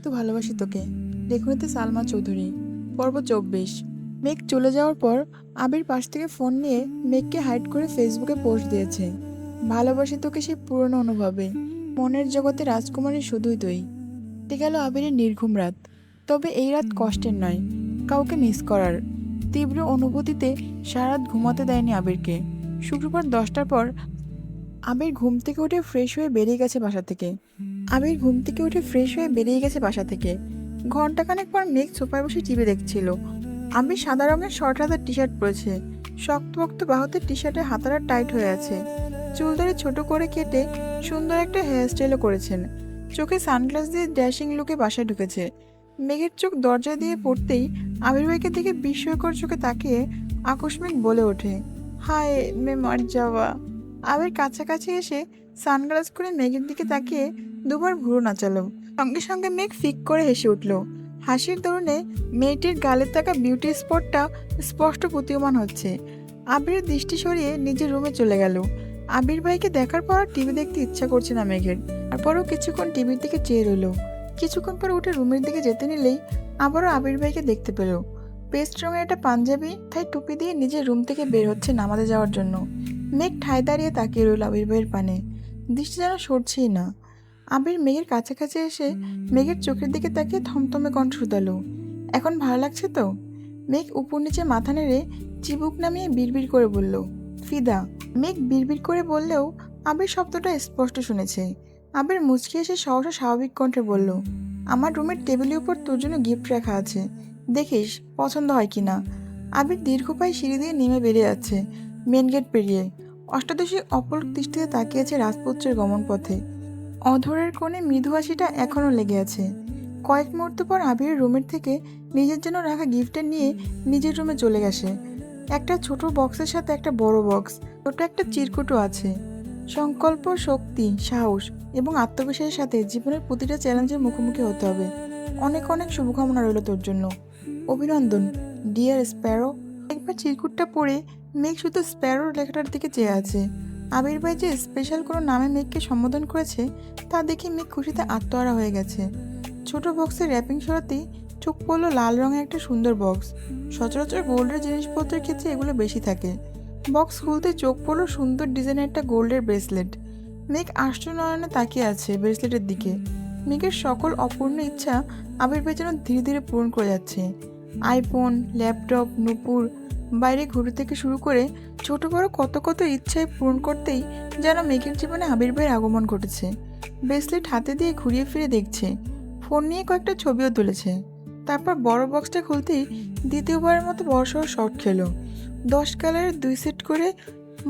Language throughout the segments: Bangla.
তো ভালোবাসি তোকে। লেখনীতে সালমা চৌধুরী। পর্ব 24। মেঘ চলে যাওয়ার পর আবির পাশ থেকে ফোন নিয়ে মেঘকে হাইড করে ফেসবুকে পোস্ট দিয়েছে। ভালোবাসি তোকে সেই পুরনো অনুভবে। মনের জগতে রাজকুমারী শুধুই তুই। কেটে গেল আবিরের নির্ঘুম রাত। তবে এই রাত কষ্টের নয়, কাউকে মিস করার। তীব্র অনুভূতিতে সারা রাত ঘুমাতে দেয়নি আবিরকে। শুক্রবার 10টার পর আবির ঘুম থেকে উঠে ফ্রেশ হয়ে বেরিয়ে গেছে বাসা থেকে। ঘন্টাখানেক পর মেঘ সোফায় বসে টিভি দেখছিল। আবির সাদা রঙের শর্ট হাতার টি শার্ট পরেছে। শক্তপোক্ত বাহুতে টি শার্টের হাতাটা টাইট হয়ে আছে। চুল ধরে ছোট করে কেটে সুন্দর একটা হেয়ার স্টাইলও করেছেন। চোখে সানগ্লাস দিয়ে ড্যাশিং লুকে বাসায় ঢুকেছে। মেঘের চোখ দরজা দিয়ে পড়তেই আবির ভাইকে দেখে বিস্ময়কর চোখে তাকিয়ে আকস্মিক বলে ওঠে, হায় মে মর যাওয়া। আবির কাছাকাছি এসে সানগ্লাস করে মেঘের দিকে তাকিয়ে দুবার ভুরু নাচালো। সঙ্গে সঙ্গে মেঘ ফিক করে হেসে উঠল। হাসির দরুনে মেয়েটির গালে থাকা বিউটি স্পটটা স্পষ্ট প্রতীয়মান হচ্ছে। আবির দৃষ্টি সরিয়ে নিজের রুমে চলে গেল। আবির ভাইকে দেখার পর টিভি দেখতে ইচ্ছা করছে না মেঘের। তারপরও কিছুক্ষণ টিভির দিকে চেয়ে রইল। কিছুক্ষণ পর উঠে রুমের দিকে যেতে নিলেই আবারও আবির ভাইকে দেখতে পেল। পেস্ট রঙের একটা পাঞ্জাবি তাই টুপি দিয়ে নিজের রুম থেকে বের হচ্ছে নামাজে যাওয়ার জন্য। মেঘ ঠায় দাঁড়িয়ে তাকিয়ে রইল আবির ভাইয়ের পানে। দৃষ্টি যেন সরছেই না। আবির মেঘের কাছাকাছি এসে মেঘের চোখের দিকে তাকিয়ে থমথমে কণ্ঠ শুধালো, এখন ভালো লাগছে তো? মেঘ উপর নিচে মাথা নেড়ে চিবুক নামিয়ে বিড়বিড় করে বলল, ফিদা। মেঘ বিড়বিড় করে বললেও আবির শব্দটা স্পষ্ট শুনেছে। আবির মুচকি এসে সহসা স্বাভাবিক কণ্ঠে বলল, আমার রুমের টেবিলের উপর তোর জন্য গিফট রাখা আছে, দেখিস পছন্দ হয় কিনা। আবির দীর্ঘ পায়ে সিঁড়ি দিয়ে নেমে বেরিয়ে যাচ্ছে। মেন গেট পেরিয়ে অষ্টাদশী অপলক দৃষ্টিতে তাকিয়েছে রাজপুত্রের গমন পথে। অধরের কোণে মৃদু হাসিটা এখনও লেগে আছে। কয়েক মুহূর্ত পর আবির রুমের থেকে নিজের জন্য রাখা গিফটটা নিয়ে নিজের রুমে চলে গেছে। একটা ছোট বক্সের সাথে একটা বড় বক্স, ছোট একটা চিরকুটও আছে। সংকল্প, শক্তি, সাহস এবং আত্মবিশ্বাসের সাথে জীবনের প্রতিটা চ্যালেঞ্জের মুখোমুখি হতে হবে। অনেক অনেক শুভকামনা রইল তোর জন্য। অভিনন্দন ডিয়ার স্প্যারো। একবার চিরকুটটা পড়ে মেঘ শুধু স্প্যারোর লেখাটার দিকে চেয়ে আছে। আবির ভাই যে স্পেশাল কোনো নামে মেঘকে সম্বোধন করেছে তা দেখে মেঘ খুশিতে আত্মহারা হয়ে গেছে। ছোট বক্সের র্যাপিং সরাতেই চোখ পড়লো লাল রঙের একটা সুন্দর বক্স। সচরাচর গোল্ডের জিনিসপত্রের ক্ষেত্রে এগুলো বেশি থাকে। বক্স খুলতে চোখ পড়লো সুন্দর ডিজাইনের একটা গোল্ডের ব্রেসলেট। মেঘ আশ্চর্য নয়নে তাকিয়ে আছে ব্রেসলেটের দিকে। মেঘের সকল অপূর্ণ ইচ্ছা আবির ভাই যেন ধীরে ধীরে পূরণ করে যাচ্ছে। আইফোন, ল্যাপটপ, নূপুর, বাইরে ঘুরে থেকে শুরু করে ছোট বড় কত কত ইচ্ছায় পূরণ করতেই যেন মেঘের জীবনে আবির ভাইয়ের আগমন ঘটেছে। ব্রেসলেট হাতে দিয়ে ঘুরিয়ে ফিরে দেখছে। ফোন নিয়ে কয়েকটা ছবিও তুলেছে। তারপর বড় বক্সটা খুলতেই দ্বিতীয়বারের মতো বড়সড় শর্ট খেলো। 10 কালারের 2 সেট করে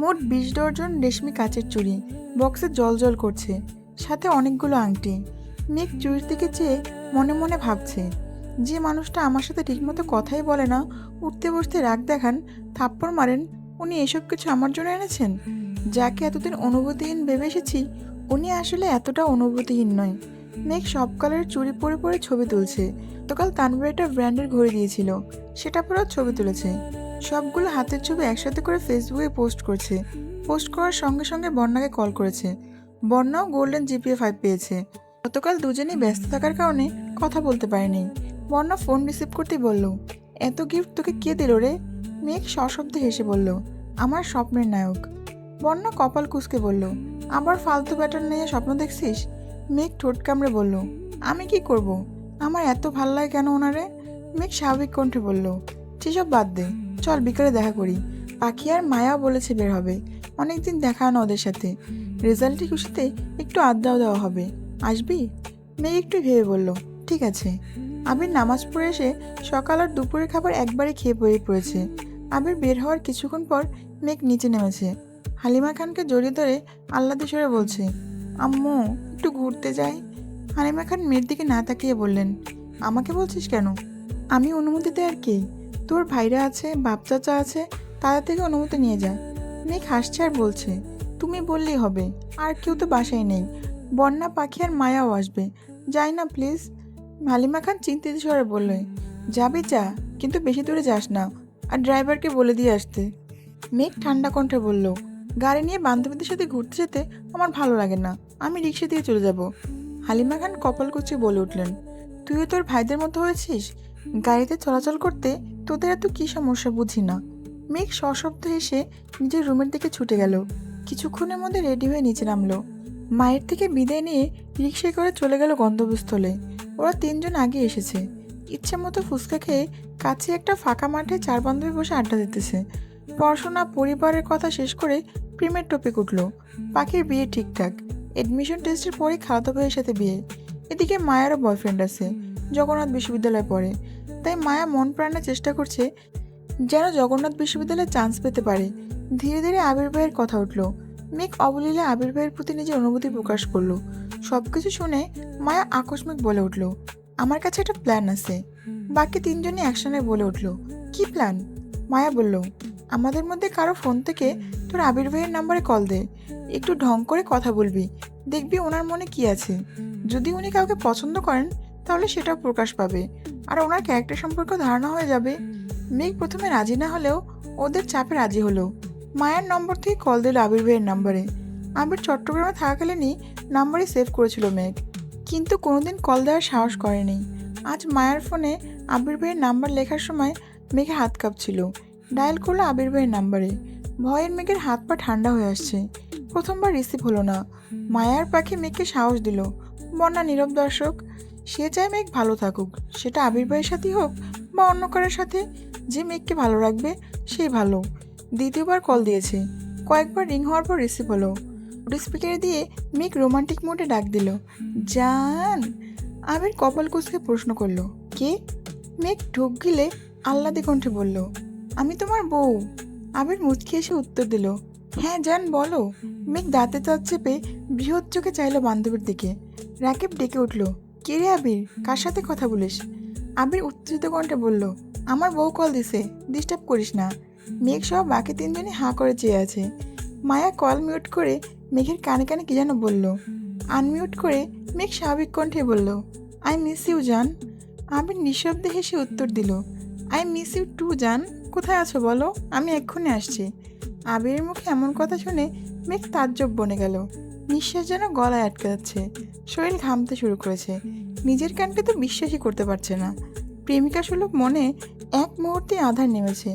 মোট 20 ডজন রেশমি কাচের চুড়ি বক্সে জল করছে, সাথে অনেকগুলো আংটি। মেঘ চুড়ির দিকে চেয়ে মনে মনে ভাবছে, যে মানুষটা আমার সাথে ঠিকমতো কথাই বলে না, উঠতে বসতে রাগ দেখান, থাপ্পড় মারেন, উনি এসব কিছু আমার জন্য এনেছেন। যাকে এতদিন অনুভূতিহীন ভেবে এসেছি, উনি আসলে এতটা অনুভূতিহীন নয়। মেঘ সব কালারের চুড়ি পরে পরে ছবি তুলছে। গতকাল তানভীর একটা ব্র্যান্ডের ঘড়ি দিয়েছিল, সেটা পরেও ছবি তুলেছে। সবগুলো হাতের ছবি একসাথে করে ফেসবুকে পোস্ট করছে। পোস্ট করার সঙ্গে সঙ্গে বন্যাকে কল করেছে। বন্যাও গোল্ডেন জিপিএ 5 পেয়েছে। গতকাল দুজনেই ব্যস্ত থাকার কারণে কথা বলতে পারেনি। বন্যা ফোন রিসিভ করতেই বলল, এত গিফট তোকে কে দিল রে? মেঘ সশব্দে হেসে বলল, আমার স্বপ্নের নায়ক। বন্যা কপাল কুঁচকে বলল, আবার ফালতু প্যাটার্ন নিয়ে স্বপ্ন দেখছিস? মেঘ ঠোঁট কামড়ে বলল, আমি কি করব? আমার এত ভাল লাগে কেন ওনারে? মেঘ স্বাভাবিক কণ্ঠে বলল, সেসব বাদ দে, চল বিকালে দেখা করি। পাখি আর মায়া বলেছে বের হবে, অনেকদিন দেখা না ওদের সাথে। রেজাল্টের খুশিতে একটু আড্ডাও দেওয়া হবে, আসবি? মেঘ একটু ভেবে বলল, ঠিক আছে। আবির নামাজ পড়ে এসে সকাল আর দুপুরের খাবার একবারে খেয়ে বয়ে পড়েছে। আবির বের হওয়ার কিছুক্ষণ পর মেঘ নিচে নেমেছে। হালিমা খানকে জড়িয়ে ধরে আহ্লাদে স্বরে বলছে, আম্মু একটু ঘুরতে যাই। হালিমা খান মেয়ের দিকে না তাকিয়ে বললেন, আমাকে বলছিস কেন? আমি অনুমতি দেয় আর কি? তোর ভাইরা আছে, বাপ চাচা আছে, তাদের থেকে অনুমতি নিয়ে যা। মেঘ হাসছে আর বলছে, তুমি বললেই হবে, আর কেউ তো বাসায় নেই। বন্যা, পাখি আর মায়াও আসবে, যাই না প্লিজ। হালিমা খান চিন্তিত স্বরে বললে, যাবি যা, কিন্তু বেশি দূরে যাস না, আর ড্রাইভারকে বলে দিয়ে আসতে। মেঘ ঠান্ডা কণ্ঠে বলল, গাড়ি নিয়ে বান্ধবীদের সাথে ঘুরতে যেতে আমার ভালো লাগে না, আমি রিক্সা দিয়ে চলে যাব। হালিমা খান কপাল কুঁচিয়ে বলে উঠলেন, তুইও তোর ভাইদের মতো হয়েছিস। গাড়িতে চলাচল করতে তোদের এত কি সমস্যা বুঝি না। মেঘ সশব্দ হেসে নিজের রুমের দিকে ছুটে গেল। কিছুক্ষণের মধ্যে রেডি হয়ে নিচে নামলো। মায়ের থেকে বিদায় নিয়ে রিক্সায় করে চলে গেল গন্তব্যস্থলে। ওরা তিনজন আগে এসেছে। ইচ্ছে মতো ফুচকা খেয়ে কাছে একটা ফাঁকা মাঠে চার বান্ধবী বসে আড্ডা দিতেছে। পড়াশোনা পরিবারের কথা শেষ করে প্রেমের টপিক উঠল। পাখির বিয়ে ঠিকঠাক, এডমিশন টেস্টের পরে খালাতো ভাইয়ের সাথে বিয়ে। এদিকে মায়ারও বয়ফ্রেন্ড আছে, জগন্নাথ বিশ্ববিদ্যালয়ে পড়ে। তাই মায়া মন প্রাণে চেষ্টা করছে যেন জগন্নাথ বিশ্ববিদ্যালয়ে চান্স পেতে পারে। ধীরে ধীরে আবির ভাইয়ের কথা উঠল। মেঘ অবলীলে আবির ভাইয়ের প্রতি নিজের অনুভূতি প্রকাশ করলো। সবকিছু শুনে মায়া আকস্মিক বলে উঠল, আমার কাছে একটা প্ল্যান আছে। বাকি তিনজনই একসঙ্গে বলে উঠল, কি প্ল্যান? মায়া বলল, আমাদের মধ্যে কারো ফোন থেকে তোর আবির ভাইয়ের নাম্বারে কল দে। একটু ঢং করে কথা বলবি, দেখবি ওনার মনে কি আছে। যদি উনি কাউকে পছন্দ করেন তাহলে সেটাও প্রকাশ পাবে, আর ওনার ক্যারেক্টার সম্পর্কে ধারণা হয়ে যাবে। মেঘ প্রথমে রাজি না হলেও ওদের চাপে রাজি হলো। মায়ের নম্বর থেকে কল দিল আবির ভাইয়ের নাম্বারে। আবির চট্টগ্রামে থাকাকালীনই নাম্বারই সেভ করেছিল মেঘ, কিন্তু কোনোদিন কল দেওয়ার সাহস করেনি। আজ মায়ের ফোনে আবির ভাইয়ের নাম্বার লেখার সময় মেঘে হাত কাঁপছিল। ডায়াল করলো আবির ভাইয়ের নাম্বারে। ভয়ের মেঘের হাত পা ঠান্ডা হয়ে আসছে। প্রথমবার রিসিভ হলো না। মায়ার পাখি মেঘকে সাহস দিল। বন্যা নীরব দর্শক। সে চায় মেঘ ভালো থাকুক, সেটা আবির ভাইয়ের সাথেই হোক বা অন্য কারোর সাথে। যে মেঘকে ভালো রাখবে সেই ভালো। দ্বিতীয়বার কল দিয়েছে। কয়েকবার রিং হওয়ার পর রিসিভ হলো। স্পিকারে দিয়ে মেঘ রোমান্টিক মোডে ডাক দিল, জান। আবির কপাল কুঁচকে প্রশ্ন করলো, কে? মেঘ ঢোক গিলে আহ্লাদে কণ্ঠে বলল, আমি তোমার বউ। আবির মুচকি এসে উত্তর দিল, হ্যাঁ জান বলো। মেঘ দাঁতে দাঁত চেপে বৃহৎ চোখে চাইল বান্ধবীর দিকে। রাকিব ডেকে উঠল, কে রে আবির, কার সাথে কথা বলিস? আবির উত্তেজিত কণ্ঠে বলল, আমার বউ কল দিছে, ডিস্টার্ব করিস না। মেঘ সহ বাকি তিনজনই হাঁ করে চেয়ে আছে। মায়া কল মিউট করে মেঘের কানে কানে কি যেন বলল। আনমিউট করে মেঘ স্বাভাবিক কণ্ঠে বলল, আই মিস ইউ জান। আবির নিঃশব্দে হেসে উত্তর দিল, আই মিস ইউ টু জান। কোথায় আছো বলো, আমি এক্ষুনি আসছি। আবিরের মুখে এমন কথা শুনে মেঘ তাজ্জব বনে গেল। নিঃশ্বাস যেন গলায় আটকে যাচ্ছে। শরীর ঘামতে শুরু করেছে। নিজের কানকে তো বিশ্বাসই করতে পারছে না। প্রেমিকা সুলভ মনে এক মুহূর্তে আধার নেমেছে।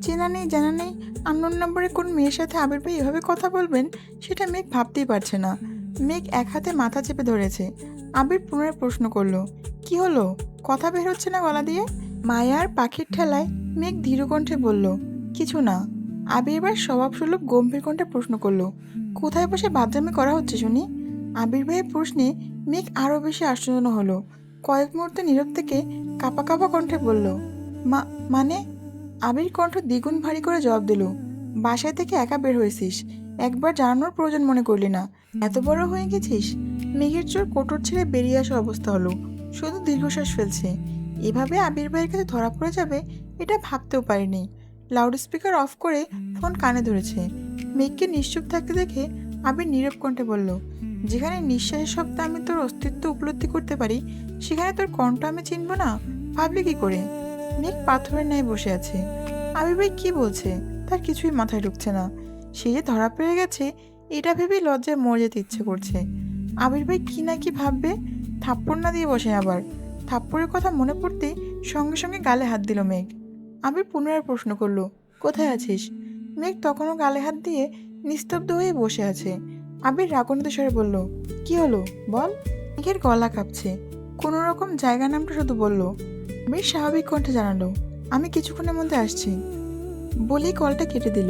চেনা নেই জানা নেই আননোন নম্বরে কোন মেয়ের সাথে আবির ভাই এভাবে কথা বলবেন সেটা মেঘ ভাবতেই পারছে না। মেঘ এক হাতে মাথা চেপে ধরেছে। আবির পুনরায় প্রশ্ন করলো, কি হলো, কথা বের হচ্ছে না গলা দিয়ে? মায়ার পাখির ঠেলায় মেঘ ধীর কণ্ঠে বলল, কিছু না। আবির এবার স্বভাবসুলভ গম্ভীর কণ্ঠে প্রশ্ন করলো, কোথায় বসে বাদরামি করা হচ্ছে শুনি? আবির ভাইয়ের প্রশ্নে মেঘ আরও বেশি আশ্চর্য হলো। কয়েক মুহূর্ত নীরব থেকে কাঁপা কাঁপা কণ্ঠে বলল, মানে? আবির কণ্ঠ দ্বিগুণ ভারী করে জবাব দিল, বাসায় থেকে একা বের হয়েছিস, একবার জানানোর প্রয়োজন মনে করলি না? এত বড় হয়ে গেছিস? মেঘের চোর কোটর ছেড়ে বেরিয়ে আসা অবস্থা হলো। শুধু দীর্ঘশ্বাস ফেলছে। এভাবে আবির ভাইয়ের কাছে ধরা পড়ে যাবে এটা ভাবতেও পারিনি। লাউডস্পিকার অফ করে ফোন কানে ধরেছে। মেঘকে নিশ্চুপ থাকতে দেখে আবির নীরব কণ্ঠে বলল, যেখানে নিঃশ্বাসের শব্দ আমি তোর অস্তিত্ব উপলব্ধি করতে পারি, সেখানে তোর কণ্ঠ আমি চিনব না? ভাবলি কি করে? মেঘ পাথরের ন্যায় বসে আছে। আবির ভাই কি বলছে তার কিছুই মাথায় ঢুকছে না। সে যে ধরা পড়ে গেছে এটা ভেবেই লজ্জায় মরে যেতে ইচ্ছে করছে। আবির ভাই কি না কি ভাববে। থাপ্পড় না দিয়ে বসে আবার। থাপ্পড়ের কথা মনে পড়তেই সঙ্গে সঙ্গে গালে হাত দিল মেঘ। আবির পুনরায় প্রশ্ন করলো, কোথায় আছিস? মেঘ তখনও গালে হাত দিয়ে নিস্তব্ধ হয়ে বসে আছে। আবির রাগান্বিত স্বরে বলল, কি হলো বল। মেঘের গলা কাঁপছে। কোনো রকম জায়গা নামটা শুধু বলল। আবির স্বাভাবিক কণ্ঠে জানালো, আমি কিছুক্ষণের মধ্যে আসছি। বলেই কলটা কেটে দিল।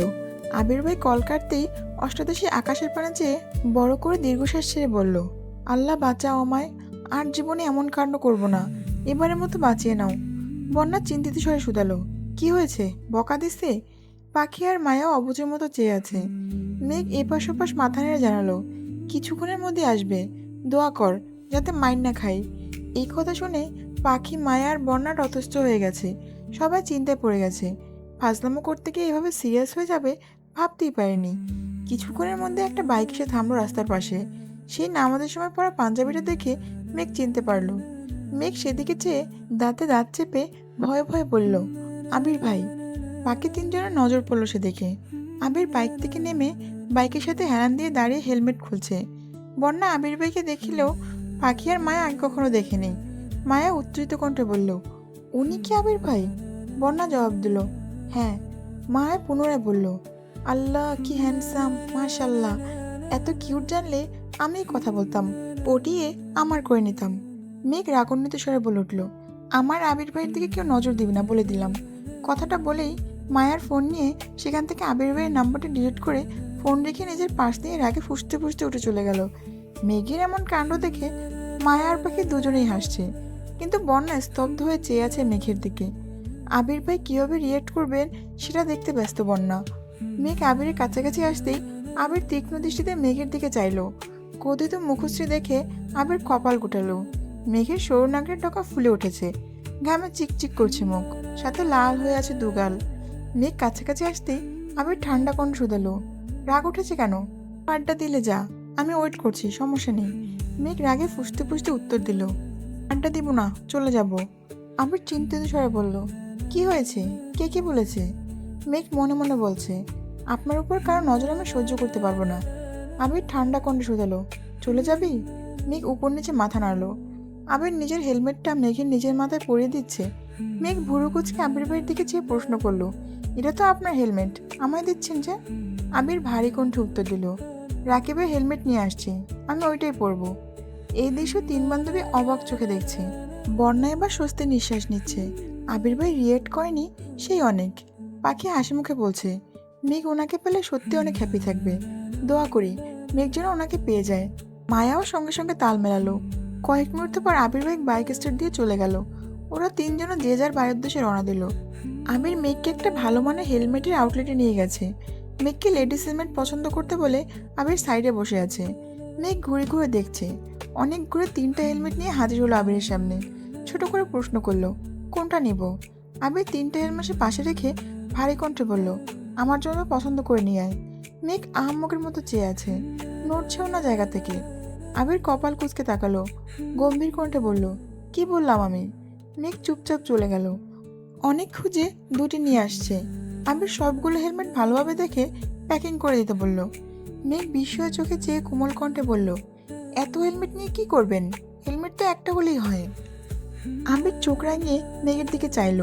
আবির ভাই কল কাটতেই অষ্টাদশী আকাশের পানে চেয়ে বড় করে দীর্ঘশ্বাস ছেড়ে বলল, আল্লাহ বাঁচাও আমায়, আর জীবনে এমন কাণ্ড করব না, এবারের মতো বাঁচিয়ে নাও। বন্যা চিন্তিত স্বরে শুধালো, কি হয়েছে, বকা দিছে? পাখি আর মায়াও অবুঝের মতো চেয়ে আছে। মেঘ এপাশ ওপাশ মাথা নেড়ে জানালো, কিছুক্ষণের মধ্যে আসবে, দোয়া কর যাতে মাইর না খাই। এই কথা শুনে পাখি, মায়া আর বন্যা ততস্থ হয়ে গেছে। সবাই চিন্তায় পড়ে গেছে। ফাজলামো করতে গিয়ে এভাবে সিরিয়াস হয়ে যাবে ভাবতেই পারেনি। কিছুক্ষণের মধ্যে একটা বাইক এসে থামলো রাস্তার পাশে। সেই নামাজের সময় পরা পাঞ্জাবিটা দেখে মেঘ চিনতে পারল। মেঘ সেদিকে চেয়ে দাঁতে দাঁত চেপে ভয়ে ভয়ে বলল, আবির ভাই। বাকি তিনজনের নজর পড়ল সে দেখে। আবির বাইক থেকে নেমে বাইকের সাথে হেলান দিয়ে দাঁড়িয়ে হেলমেট খুলছে। বন্যা আবির ভাইকে দেখিলেও পাখি আর মায়া আগে কখনো দেখেনি। মায়া উত্তেজিত কণ্ঠে বলল, উনি কি আবির ভাই? বন্যা জবাব দিল, হ্যাঁ। মায়া পুনরায় বলল, আল্লাহ কি হ্যান্ডসাম, মাশাল্লাহ। এত কিউট জানলে আমি কথা বলতাম, পটিয়ে আমার করে নিতাম। মেঘ রাগান্বিত স্বরে বলে উঠল, আমার আবির ভাইয়ের দিকে কেউ নজর দিবি না বলে দিলাম। কথাটা বলেই মায়ার ফোন নিয়ে সেখান থেকে আবির ভাইয়ের নাম্বারটা ডিলিট করে ফোন রেখে নিজের পাশ দিয়ে রাগে ফুঁসতে ফুঁসতে উঠে চলে গেল। মেঘের এমন কাণ্ড দেখে মায়া আর পাখি দুজনেই হাসছে, কিন্তু বন্যা স্তব্ধ হয়ে চেয়ে আছে মেঘের দিকে। আবির ভাই কীভাবে রিয়েক্ট করবেন সেটা দেখতে ব্যস্ত বন্যা। মেঘ আবিরের কাছাকাছি আসতেই আবির তীক্ষ্ণ দৃষ্টিতে মেঘের দিকে চাইল। ক্রোধিত মুখশ্রী দেখে আবির কপাল গুটালো। মেঘের সরু নাকের ডগা ফুলে উঠেছে, ঘামে চিকচিক করছে মুখ, সাথে লাল হয়ে আছে দুগাল। মেঘ কাছাকাছি আসতেই আবির ঠান্ডা কণ্ঠ শুধালো, রাগ উঠেছে কেন? আড্ডা দিলে যা, আমি ওয়েট করছি, সমস্যা নেই। মেঘ রাগে ফুঁসতে ফুঁসতে উত্তর দিল, আড্ডা দিব না, চলে যাব। আবির চিন্তিত স্বরে বলল, কি হয়েছে? কে কি বলেছে? মেঘ মনে মনে বলছে, আপনার উপর কারো নজর আমি সহ্য করতে পারবো না। আবির ঠান্ডা কণ্ঠে শুধালো, চলে যাবি? মেঘ উপর নিচে মাথা নাড়ল। আবির নিজের হেলমেটটা মেঘের নিজের মাথায় পরিয়ে দিচ্ছে। মেঘ ভুরু কুচকে আবির ভাইয়ের দিকে চেয়ে প্রশ্ন করলো, এটা তো আপনার হেলমেট, আমায় দিচ্ছেন যে? আবির ভারী কণ্ঠে উত্তর দিল, রাকিবের হেলমেট নিয়ে আসছি, আমি ওইটাই পরবো। এই দৃশ্য তিন বান্ধবী অবাক চোখে দেখছে। বন্যা এবার স্বস্তি নিঃশ্বাস নিচ্ছে। আবির ভাই রিয়েক্ট করেনি, সেই অনেক। পাখি হাসি মুখে বলছে, মেঘ ওনাকে পেলে সত্যি অনেক হ্যাপি থাকবে। দোয়া করি মেঘ যেন ওনাকে পেয়ে যায়। মায়াও সঙ্গে সঙ্গে তাল মেলালো। কয়েক মুহূর্ত পর আবির ভাই বাইক স্টার্ট দিয়ে চলে গেল। ওরা তিনজনও যে যার বাড়ির উদ্দেশ্যে রওনা দিল। আবির মেঘকে একটা ভালো মানের হেলমেটের আউটলেটে নিয়ে গেছে। মেঘকে লেডিস হেলমেট পছন্দ করতে বলে আবির সাইডে বসে আছে। মেঘ ঘুরে ঘুরে দেখছে। অনেক ঘুরে তিনটা হেলমেট নিয়ে হাজির হলো আবিরের সামনে। ছোট করে প্রশ্ন করলো, কোনটা নিব? আবির তিনটা হেলমেট পাশে রেখে ভারী কণ্ঠে বলল, আমার জন্য পছন্দ করে নিয়ে আয়। মেঘ আহাম্মকের মতো চেয়ে আছে, নড়ছেও না জায়গা থেকে। আবির কপাল কুঁচকে তাকালো, গম্ভীর কণ্ঠে বলল, কি বললাম আমি? মেঘ চুপচাপ চলে গেল। অনেক খুঁজে দুটি নিয়ে আসছে। আবির সবগুলো হেলমেট ভালোভাবে দেখে প্যাকিং করে দিতে বলল। মেঘ বিস্ময় চোখে চেয়ে কোমল কণ্ঠে বলল, এত হেলমেট নিয়ে কি করবেন? হেলমেট তো একটা হলেই হয়। আবির চোখ রাঙিয়ে মেঘের দিকে চাইল।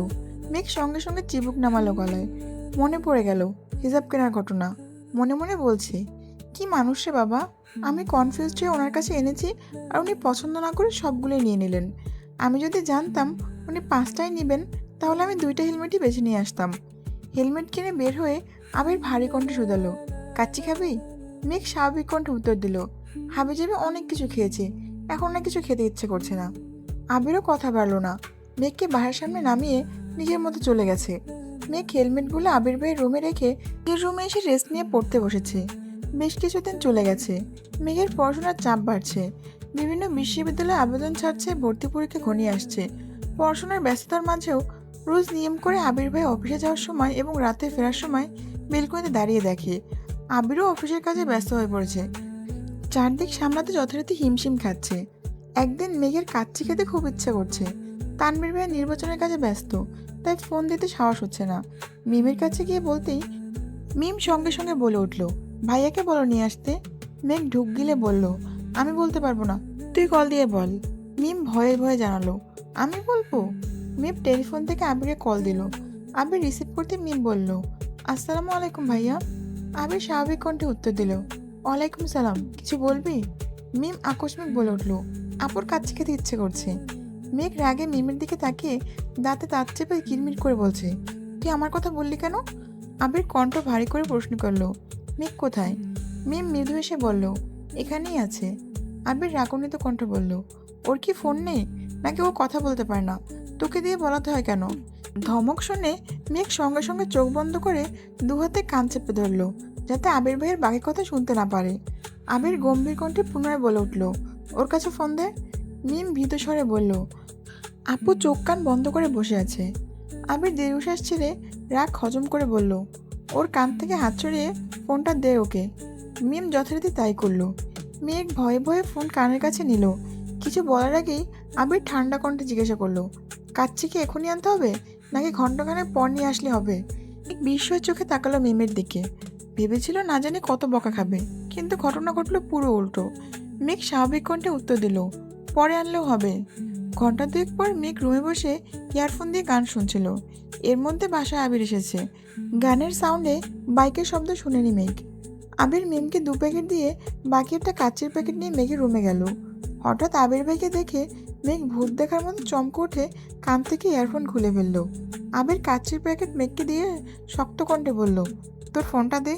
মেঘ সঙ্গে সঙ্গে চিবুক নামালো গলায়। মনে পড়ে গেল হিজাব কেনার ঘটনা। মনে মনে বলছে, কি মানুষ রে বাবা, আমি কনফিউজড হয়ে ওনার কাছে এনেছি আর উনি পছন্দ না করে সবগুলোই নিয়ে নিলেন। আমি যদি জানতাম উনি পাঁচটাই নেবেন তাহলে আমি দুইটা হেলমেটই বেছে নিয়ে আসতাম। হেলমেট কিনে বের হয়ে আবির ভারী কণ্ঠে শুধালো, কাচ্চি খাবি? মেঘ স্বাভাবিক কণ্ঠে উত্তর দিল, হাবি যাবে অনেক কিছু খেয়েছে, এখন না কিছু খেতে ইচ্ছে করছে না। আবিরও কথা বাড়ল না। মেঘকে বাহার সামনে নামিয়ে নিজের মতো চলে গেছে। মেঘ হেলমেটগুলো আবির ভাইয়ের রুমে রেখে নিজের রুমে এসে রেস্ট নিয়ে পড়তে বসেছে। বেশ কিছুদিন চলে গেছে। মেঘের পড়াশোনার চাপ বাড়ছে। বিভিন্ন বিশ্ববিদ্যালয়ে আবেদন ছাড়ছে, ভর্তি পরীক্ষা ঘনিয়ে আসছে। পড়াশোনার ব্যস্ততার মাঝেও রোজ নিয়ম করে আবির ভাই অফিসে যাওয়ার সময় এবং রাতে ফেরার সময় বেলকনিতে দাঁড়িয়ে দেখে। আবিরও অফিসের কাজে ব্যস্ত হয়ে পড়েছে। চারদিক সামলাতে যথারীতি হিমশিম খাচ্ছে। একদিন মেঘের কাচ্চি খেতে খুব ইচ্ছা করছে। তানভীর ভাই নির্বাচনের কাজে ব্যস্ত, তাই ফোন দিতে সাহস হচ্ছে না। মিমের কাছে গিয়ে বলতেই মিম সঙ্গে সঙ্গে বলে উঠল, ভাইয়াকে বলো নিয়ে আসতে। মেঘ ঢুক গিলে বলল, আমি বলতে পারবো না, তুই কল দিয়ে বল। মিম ভয়ে ভয়ে জানালো, আমি বলবো? মিম টেলিফোন থেকে আবিরকে কল দিল। আবির রিসিভ করতে মিম বলল, আসসালামু আলাইকুম ভাইয়া। আবির স্বাভাবিক কণ্ঠে উত্তর দিল, ওয়ালাইকুম সালাম, কিছু বলবি? মিম আকস্মিক বলে উঠল, আপুর কাচ্চি খেতে ইচ্ছে করছে। মেঘ রাগে মিমের দিকে তাকিয়ে দাঁতে দাঁত চেপে কিরমির করে বলছে, তুই আমার কথা বললি কেন? আবির কণ্ঠ ভারী করে প্রশ্ন করলো, মেঘ কোথায়? মিম মৃদু এসে বলল, এখানেই আছে। আবির রাগান্বিত কণ্ঠ বলল, ওর কি ফোন নেই নাকি ও কথা বলতে পারে না? তোকে দিয়ে বলাতে হয় কেন? ধমক শুনে মেঘ সঙ্গে সঙ্গে চোখ বন্ধ করে দু হাতে কান চেপে ধরলো, যাতে আবির ভাইয়ের বাকি কথা শুনতে না পারে। আবির গম্ভীর কণ্ঠে পুনরায় বলে উঠল, ওর কাছে ফোন দে। মিম ভীত স্বরে বলল, আপু চোখ কান বন্ধ করে বসে আছে। আবির দীর্ঘশ্বাস ছেড়ে রাগ হজম করে বলল, ওর কান থেকে হাত ছড়িয়ে ফোনটা দে ওকে। মিম যথারীতি তাই করলো। মেঘ ভয়ে ভয়ে ফোন কানের কাছে নিল। কিছু বলার আগেই আবির ঠান্ডা কণ্ঠে জিজ্ঞাসা করলো, কাচ্চি কি এখনই আনতে হবে নাকি ঘন্টাখানেক পর নিয়ে আসলে হবে? এক বিস্ময় চোখে তাকালো মিমের দিকে। ভেবেছিল না জানি কত বকা খাবে, কিন্তু ঘটনা ঘটলো পুরো উল্টো। মেঘ স্বাভাবিক কণ্ঠে উত্তর দিল, পরে আনলেও হবে। ঘন্টা দুয়েক পর মেঘ রুমে বসে ইয়ারফোন দিয়ে গান শুনছিল। এর মধ্যে বাসায় আবির এসেছে। গানের সাউন্ডে বাইকের শব্দ শুনেনি মেঘ। আবির মিমকে 2 প্যাকেট দিয়ে বাকি একটা কাচের প্যাকেট নিয়ে মেঘের রুমে গেল। হঠাৎ আবির ভাইকে দেখে মেঘ ভূত দেখার মতো চমকে উঠে কান থেকে ইয়ারফোন খুলে ফেলল। আবির কাচের প্যাকেট মেঘকে দিয়ে শক্ত কণ্ঠে বলল, তোর ফোনটা দে।